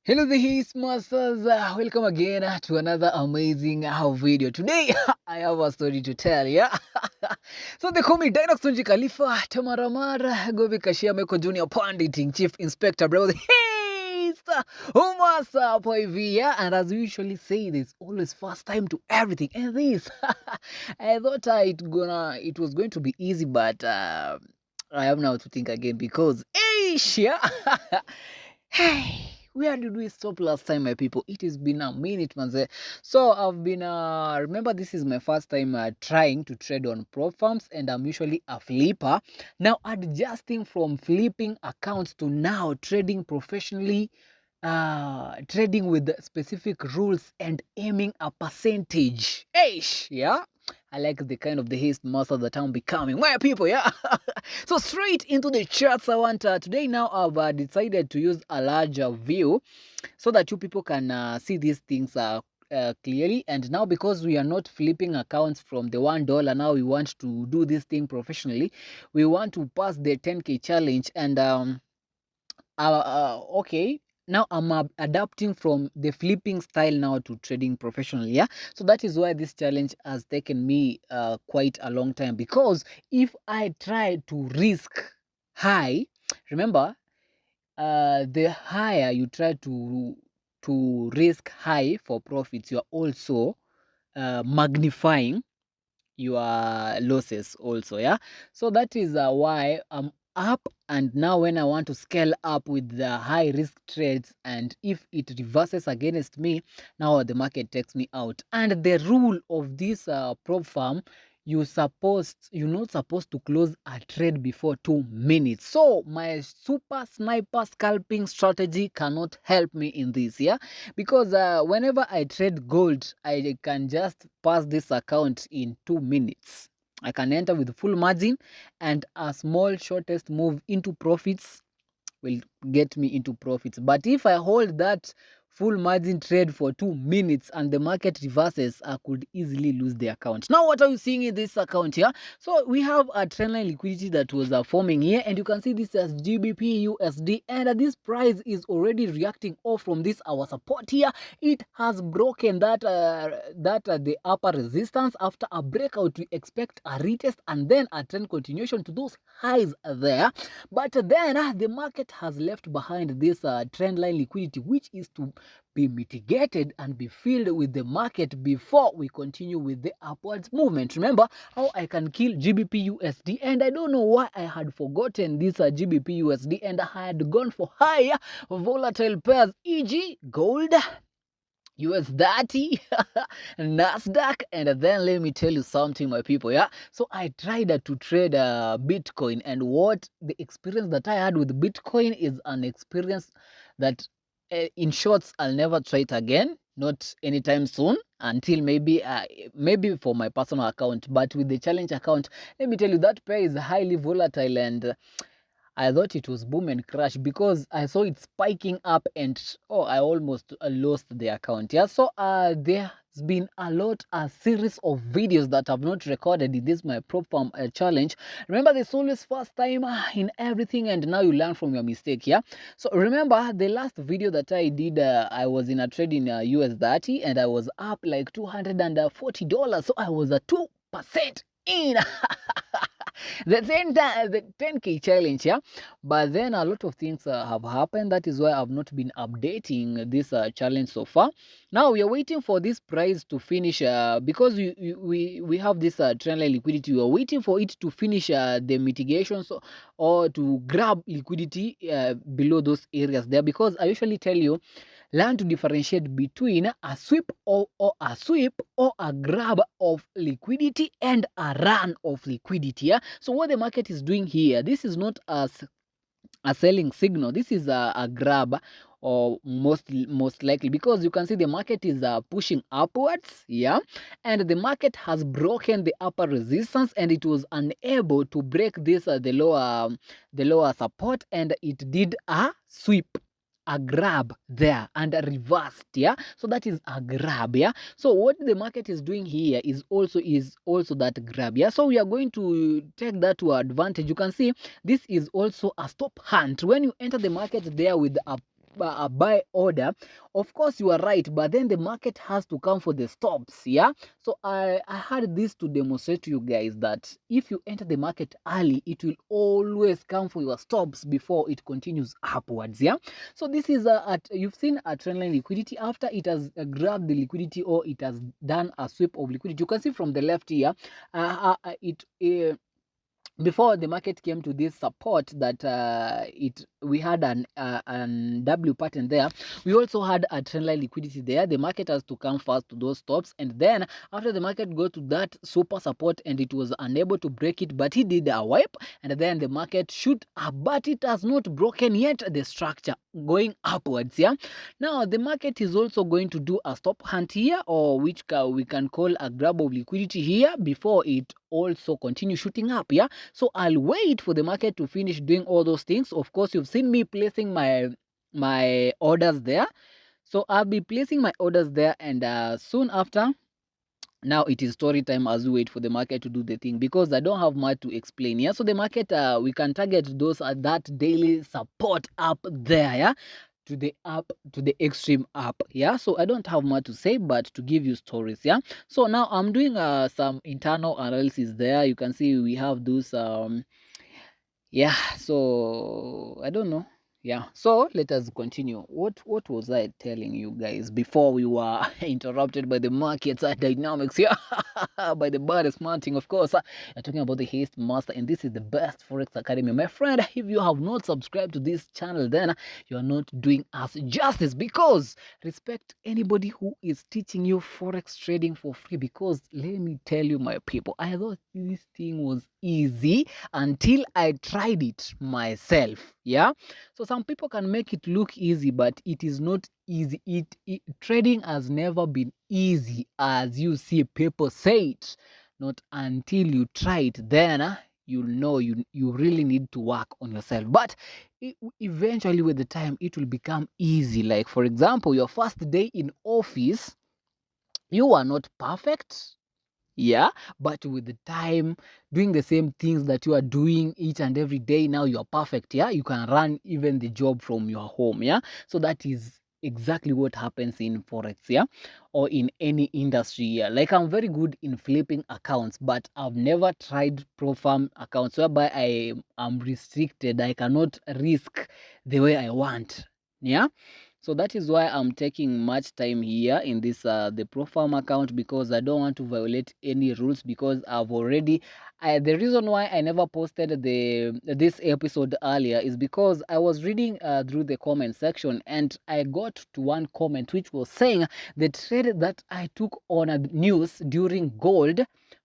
Hello the Heistmasters, welcome again to another amazing video. Today I have a story to tell, yeah. So they call me Dinox Tunji Khalifa, Tamaramara, Gobi Kashia Meko Junior Panditing, Chief Inspector, bro. Hey, Umasa Poivi, yeah. And as we usually say, there's always first time to everything. And this, I thought it was going to be easy, but I have now to think again because, yeah. Hey, where did we stop last time, my people? It has been a minute, man. So I've been, remember this is my first time trying to trade on prop firms, and I'm usually a flipper. Now adjusting from flipping accounts to now trading professionally, trading with specific rules and aiming a percentage. Yeah. I like the kind of the haste master that I'm becoming. My people, yeah. So straight into the charts I want today. Now I've decided to use a larger view so that you people can see these things clearly. And now because we are not flipping accounts from the $1, now we want to do this thing professionally. We want to pass the 10K challenge, and okay, now I'm adapting from the flipping style now to trading professionally. Yeah, so that is why this challenge has taken me quite a long time, because if I try to risk high, remember, the higher you try to risk high for profits, you're also magnifying your losses also. Yeah, so that is why I'm up, and now when I want to scale up with the high risk trades, and if it reverses against me, now the market takes me out. And the rule of this prop firm, you're not supposed to close a trade before 2 minutes. So my super sniper scalping strategy cannot help me in this, yeah, because whenever I trade gold, I can just pass this account in 2 minutes. I can enter with full margin, and a small shortest move into profits will get me into profits. But if I hold that full margin trade for 2 minutes and the market reverses, I could easily lose the account. Now, what are you seeing in this account here? So we have a trendline liquidity that was forming here, and you can see this as GBP USD, and this price is already reacting off from this our support here. It has broken that the upper resistance. After a breakout, we expect a retest and then a trend continuation to those highs there. But then the market has left behind this trend line liquidity, which is to be mitigated and be filled with the market before we continue with the upwards movement. Remember how I can kill GBP USD, and I don't know why I had forgotten this GBP USD, and I had gone for higher volatile pairs, e.g. gold, US30, Nasdaq, and then let me tell you something, my people. Yeah, so I tried to trade Bitcoin, and what the experience that I had with Bitcoin is an experience that, in shorts, I'll never try it again. Not anytime soon, until maybe for my personal account. But with the challenge account, let me tell you, that pair is highly volatile, and I thought it was boom and crash because I saw it spiking up, and I almost lost the account. Yeah, so there's been a series of videos that I've not recorded in this my prop farm challenge. Remember, there's always first time in everything, and now you learn from your mistake. Yeah, so remember the last video that I did, I was in a trade in US30, and I was up like $240, so I was a 2% in. The 10K challenge, yeah. But then a lot of things have happened. That is why I've not been updating this challenge so far. Now we are waiting for this price to finish because we have this trendline liquidity. We are waiting for it to finish the mitigations, or to grab liquidity below those areas there, because I usually tell you, learn to differentiate between a sweep or a grab of liquidity and a run of liquidity. Yeah? So what the market is doing here, this is not a selling signal. This is a grab, or most likely, because you can see the market is pushing upwards, yeah, and the market has broken the upper resistance, and it was unable to break this the lower support, and it did a sweep, a grab there, and a reversed. Yeah, so that is a grab. Yeah, so what the market is doing here is also that grab. Yeah, so we are going to take that to our advantage. You can see this is also a stop hunt. When you enter the market there with a buy order, of course you are right, but then the market has to come for the stops. Yeah, so I had this to demonstrate to you guys that if you enter the market early, it will always come for your stops before it continues upwards. Yeah, so this is you've seen a trendline liquidity after it has grabbed the liquidity, or it has done a sweep of liquidity. You can see from the left here, it before the market came to this support that we had an W pattern there. We also had a trendline liquidity there. The market has to come first to those stops, and then after the market go to that super support and it was unable to break it, but he did a wipe, and then the market shoot up, but it has not broken yet the structure going upwards. Yeah, now the market is also going to do a stop hunt here, or which we can call a grab of liquidity here before it also continue shooting up. Yeah, so I'll wait for the market to finish doing all those things. Of course, you've seen me placing my orders there, so I'll be placing my orders there, and soon after, now it is story time as we wait for the market to do the thing, because I don't have much to explain. Yeah, so the market, we can target those at that daily support up there. Yeah, to the up, to the extreme up. Yeah, so I don't have much to say, but to give you stories. Yeah, so now I'm doing some internal analysis there. You can see we have those yeah, so I don't know. Yeah, so let us continue. What was I telling you guys before we were interrupted by the markets dynamics here? By the baddest mounting, of course. You're talking about the Haste Master, and this is the best Forex Academy. My friend, if you have not subscribed to this channel, then you are not doing us justice, because respect anybody who is teaching you Forex trading for free, because let me tell you, my people, I thought this thing was easy until I tried it myself. Yeah, so some people can make it look easy, but it is not easy. Trading has never been easy as you see people say it. Not until you try it, then you'll know you really need to work on yourself. But eventually with the time it will become easy. Like for example, your first day in office, you are not perfect. Yeah, but with the time doing the same things that you are doing each and every day, now you are perfect. Yeah, you can run even the job from your home. Yeah, so that is exactly what happens in Forex. Yeah, or in any industry. Yeah, like I'm very good in flipping accounts, but I've never tried pro farm accounts whereby I am restricted. I cannot risk the way I want. Yeah, so that is why I'm taking much time here in this the pro farm account, because I don't want to violate any rules, because I've already the reason why I never posted this episode earlier is because I was reading through the comment section, and I got to one comment which was saying the trade that I took on a news during gold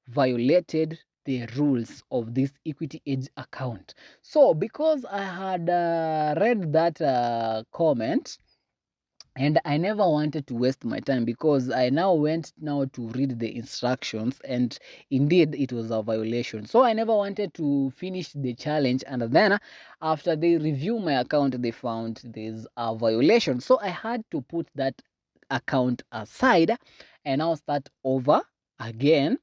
violated the rules of this equity edge account. So because I had read that comment, and I never wanted to waste my time, because I now went to read the instructions, and indeed it was a violation. So I never wanted to finish the challenge, and then after they review my account, they found there's a violation. So I had to put that account aside and now start over again,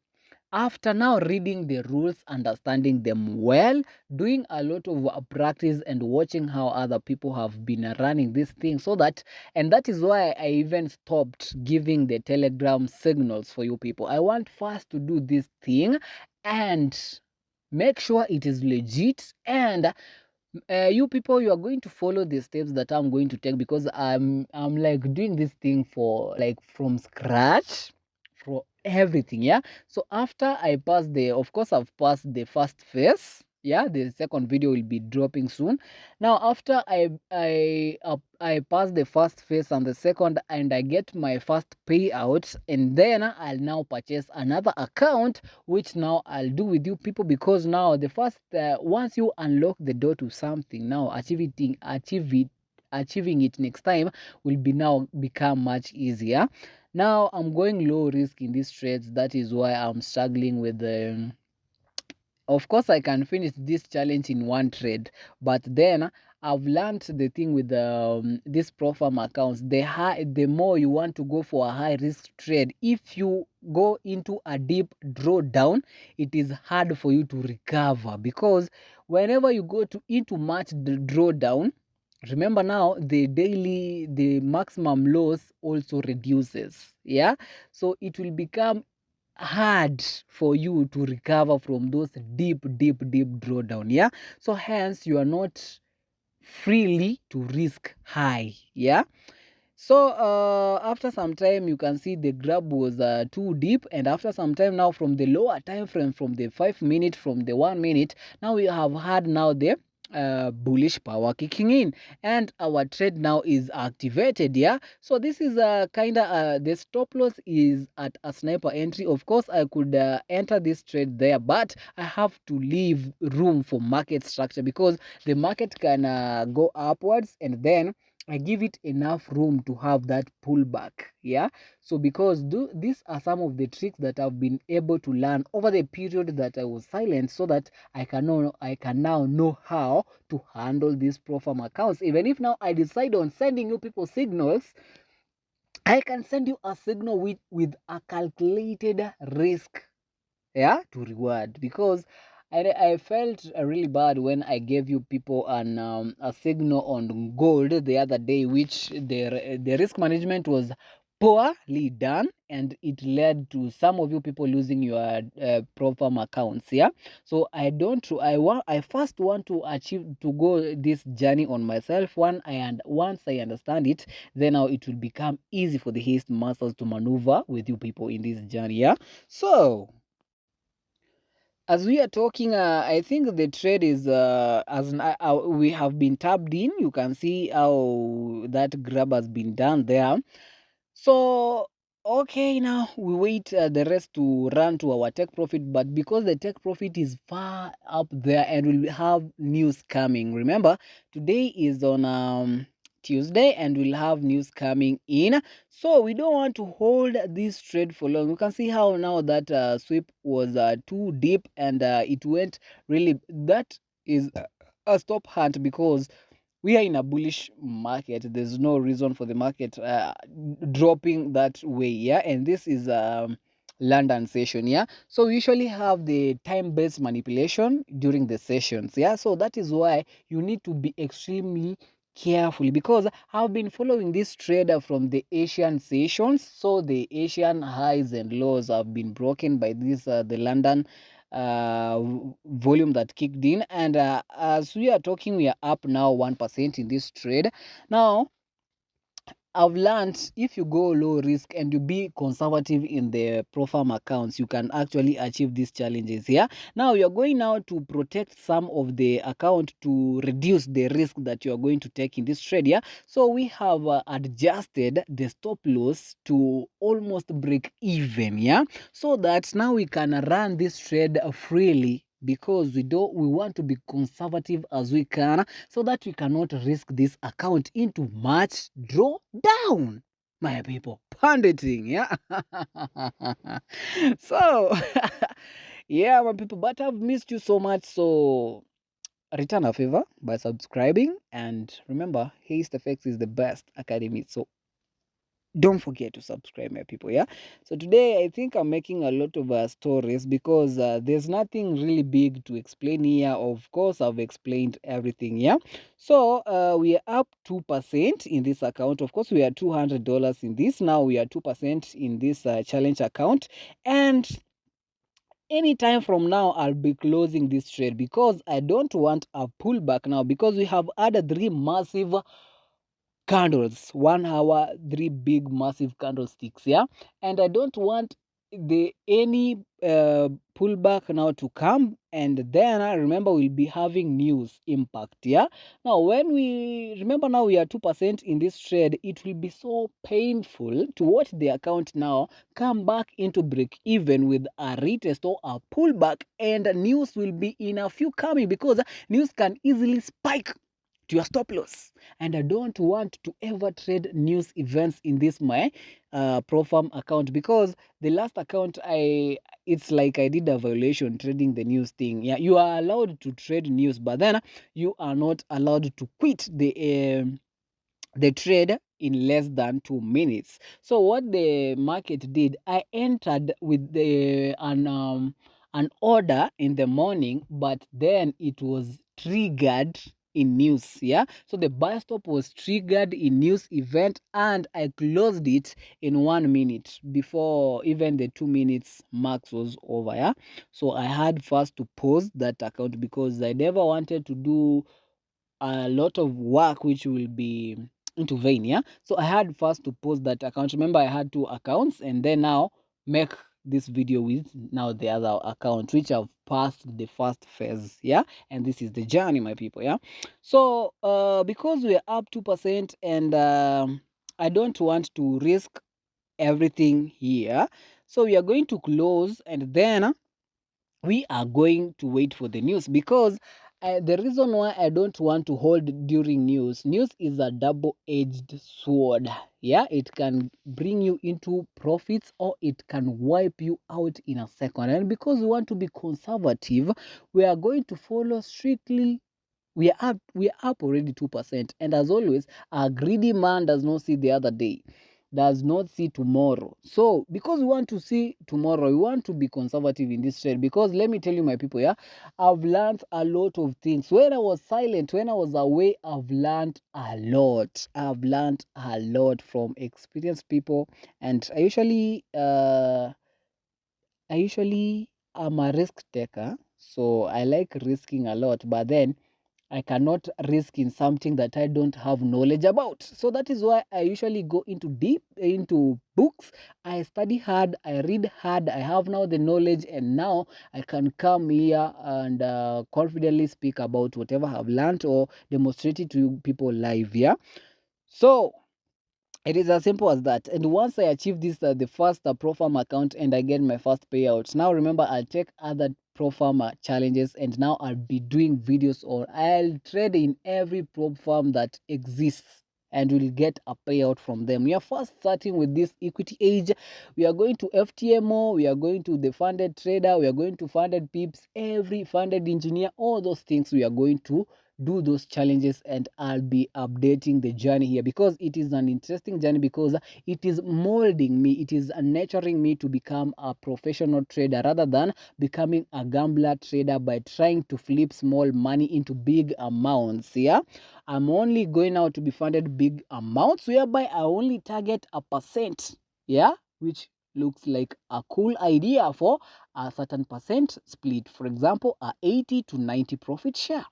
after now reading the rules, understanding them well, doing a lot of practice and watching how other people have been running this thing, so that, and that is why I even stopped giving the Telegram signals for you people. I want first to do this thing and make sure it is legit, and you people, you are going to follow the steps that I'm going to take, because I'm like doing this thing for like from scratch for everything. Yeah, so after I pass the, of course I've passed the first phase. Yeah, the second video will be dropping soon. Now after I pass the first phase and the second, and I get my first payout, and then I'll now purchase another account, which now I'll do with you people, because now the first once you unlock the door to something, now achieving it next time will be now become much easier. Now I'm going low risk in these trades. That is why I'm struggling with the of course I can finish this challenge in one trade, but then I've learned the thing with this pro farm accounts. The more you want to go for a high risk trade, if you go into a deep drawdown, it is hard for you to recover, because whenever you go into much drawdown, remember now the maximum loss also reduces. Yeah, so it will become hard for you to recover from those deep drawdown. Yeah, so hence you are not freely to risk high. Yeah, so after some time you can see the grab was too deep, and after some time now, from the lower time frame, from the 5 minute, from the 1 minute, now we have had now the bullish power kicking in, and our trade now is activated. Yeah, so this is kind of the stop loss is at a sniper entry. Of course I could enter this trade there, but I have to leave room for market structure, because the market can go upwards, and then I give it enough room to have that pullback. Yeah, so because these are some of the tricks that I've been able to learn over the period that I was silent, so that I can now know how to handle these pro farm accounts. Even if now I decide on sending you people signals, I can send you a signal with a calculated risk, yeah, to reward, because I felt really bad when I gave you people a signal on gold the other day, which the risk management was poorly done, and it led to some of you people losing your pro farm accounts. Yeah, so I first want to achieve to go this journey on myself. Once I understand it, then now it will become easy for the haste masters to maneuver with you people in this journey. Yeah, so as we are talking, I think the trade is we have been tapped in. You can see how that grab has been done there. So, okay, now we wait the rest to run to our take profit, but because the take profit is far up there and we'll have news coming. Remember, today is on Tuesday, and we'll have news coming in. So we don't want to hold this trade for long. You can see how now that sweep was too deep, and it went really. That is a stop hunt, because we are in a bullish market. There's no reason for the market dropping that way. Yeah, and this is London session. Yeah, so we usually have the time-based manipulation during the sessions. Yeah, so that is why you need to be extremely carefully, because I've been following this trader from the Asian sessions. So the Asian highs and lows have been broken by this the London volume that kicked in, and as we are talking, we are up now 1% in this trade. Now I've learned, if you go low risk and you be conservative in the pro farm accounts, you can actually achieve these challenges here. Now you're going now to protect some of the account to reduce the risk that you're going to take in this trade. Yeah, so we have adjusted the stop loss to almost break even. Yeah, so that now we can run this trade freely, because we want to be conservative as we can, so that we cannot risk this account into much drawdown, my people. Panditing, yeah. So yeah, my people, but I've missed you so much, so return a favor by subscribing, and remember, Heistfx is the best academy, so don't forget to subscribe, my people. Yeah, so today I think I'm making a lot of stories, because there's nothing really big to explain here. Of course, I've explained everything. Yeah, so we are up 2% in this account. Of course, we are $200 in this. Now we are 2% in this challenge account, and anytime from now I'll be closing this trade, because I don't want a pullback now, because we have added 3 massive candles, 1 hour, 3 big massive candlesticks. Yeah, and I don't want the any pullback now to come, and then I remember we'll be having news impact. Yeah, now when we remember, now we are 2% in this trade, it will be so painful to watch the account now come back into break even with a retest or a pullback, and news will be in a few coming, because news can easily spike to your stop loss, and I don't want to ever trade news events in this my pro farm account, because the last account it's like I did a violation trading the news thing. Yeah, you are allowed to trade news, but then you are not allowed to quit the trade in less than 2 minutes. So what the market did, I entered with an order in the morning, but then it was triggered in news. Yeah, so the buy stop was triggered in news event, and I closed it in 1 minute before even the 2 minutes max was over. Yeah, so I had first to pause that account because I never wanted to do a lot of work which will be into vain. Yeah, so I had first to post that account. Remember, I had 2 accounts, and then now make this video with now the other account which have passed the first phase. Yeah, and this is the journey, my people. Yeah, so because we're up 2%, and I don't want to risk everything here, so we are going to close, and then we are going to wait for the news, because the reason why I don't want to hold during news is a double-edged sword. Yeah, it can bring you into profits, or it can wipe you out in a second. And because we want to be conservative, we are going to follow strictly. We are up already 2%, and as always, a greedy man does not see the other day, does not see tomorrow. So because we want to see tomorrow, we want to be conservative in this trade, because let me tell you, my people, yeah, I've learned a lot of things. When I was silent, when I was away, I've learned a lot. I've learned a lot from experienced people. And I usually am a risk taker, so I like risking a lot, but then I cannot risk in something that I don't have knowledge about. So that is why I usually go into deep into books. I study hard, I read hard, I have now the knowledge, and now I can come here and confidently speak about whatever I've learned or demonstrate it to people live. Yeah. So it is as simple as that. And once I achieve this, the first pro farm account, and I get my first payouts, now remember, I'll take other pro farm challenges, and now I'll be doing videos, or I'll trade in every pro farm that exists, and we'll get a payout from them. We are first starting with this equity age. We are going to FTMO, we are going to the funded trader, we are going to funded pips, every funded engineer, all those things we are going to do those challenges, and I'll be updating the journey here, because it is an interesting journey, because it is molding me, it is nurturing me to become a professional trader rather than becoming a gambler trader by trying to flip small money into big amounts. Yeah, I'm only going out to be funded big amounts, whereby I only target a percent. Yeah, which looks like a cool idea for a certain percent split, for example a 80 to 90 profit share.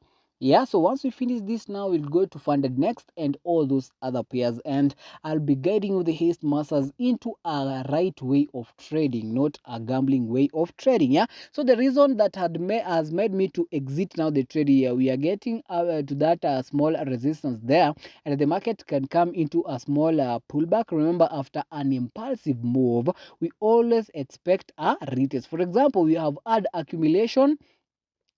Yeah, so once we finish this, now we'll go to funded next and all those other pairs, and I'll be guiding you, the haste masters, into a right way of trading, not a gambling way of trading. Yeah, so the reason that has made me to exit now the trade here, we are getting to that small resistance there, and the market can come into a small pullback. Remember, after an impulsive move, we always expect a retest. For example, we have had accumulation,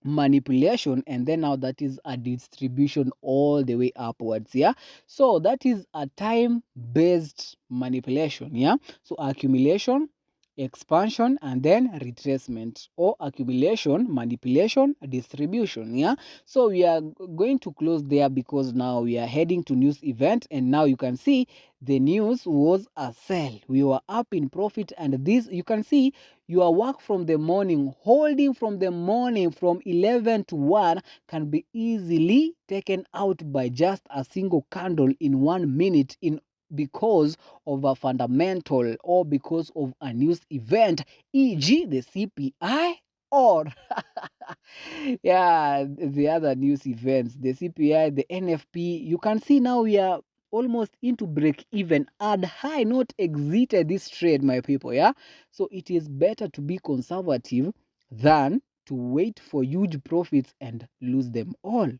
manipulation, and then now that is a distribution all the way upwards. Yeah, so that is a time based manipulation. Yeah, so accumulation, expansion, and then retracement, or accumulation, manipulation, distribution. Yeah, so we are going to close there, because now we are heading to news event, and now you can see the news was a sell. We were up in profit, and this, you can see, your work from the morning, holding from the morning from 11 to 1, can be easily taken out by just a single candle in 1 minute, in because of a fundamental, or because of a news event, e.g. the CPI, or yeah, the other news events, the CPI, the NFP. You can see now we are almost into break even, add high, not exited this trade, my people. Yeah, so it is better to be conservative than to wait for huge profits and lose them all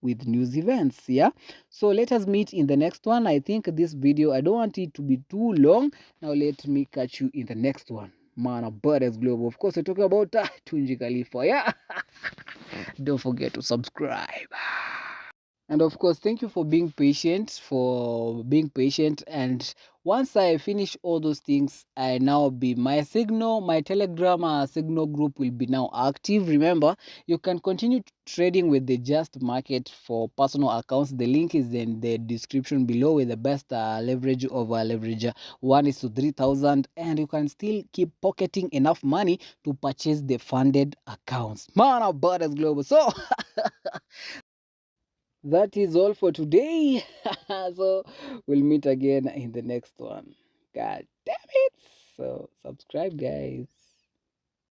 with news events. Yeah, so let us meet in the next one. I think this video, I don't want it to be too long. Now let me catch you in the next one. Man, Birds Global, of course, we're talking about Tunji Khalifa. Yeah, don't forget to subscribe. And of course, thank you for being patient, And once I finish all those things, I now be my Signal, my Telegram Signal group will be now active. Remember, you can continue trading with the Just Market for personal accounts. The link is in the description below, with the best leverage of leverage 1:3,000, and you can still keep pocketing enough money to purchase the funded accounts. Man, our Birds Global. So that is all for today. So we'll meet again in the next one. God damn it. So subscribe, guys.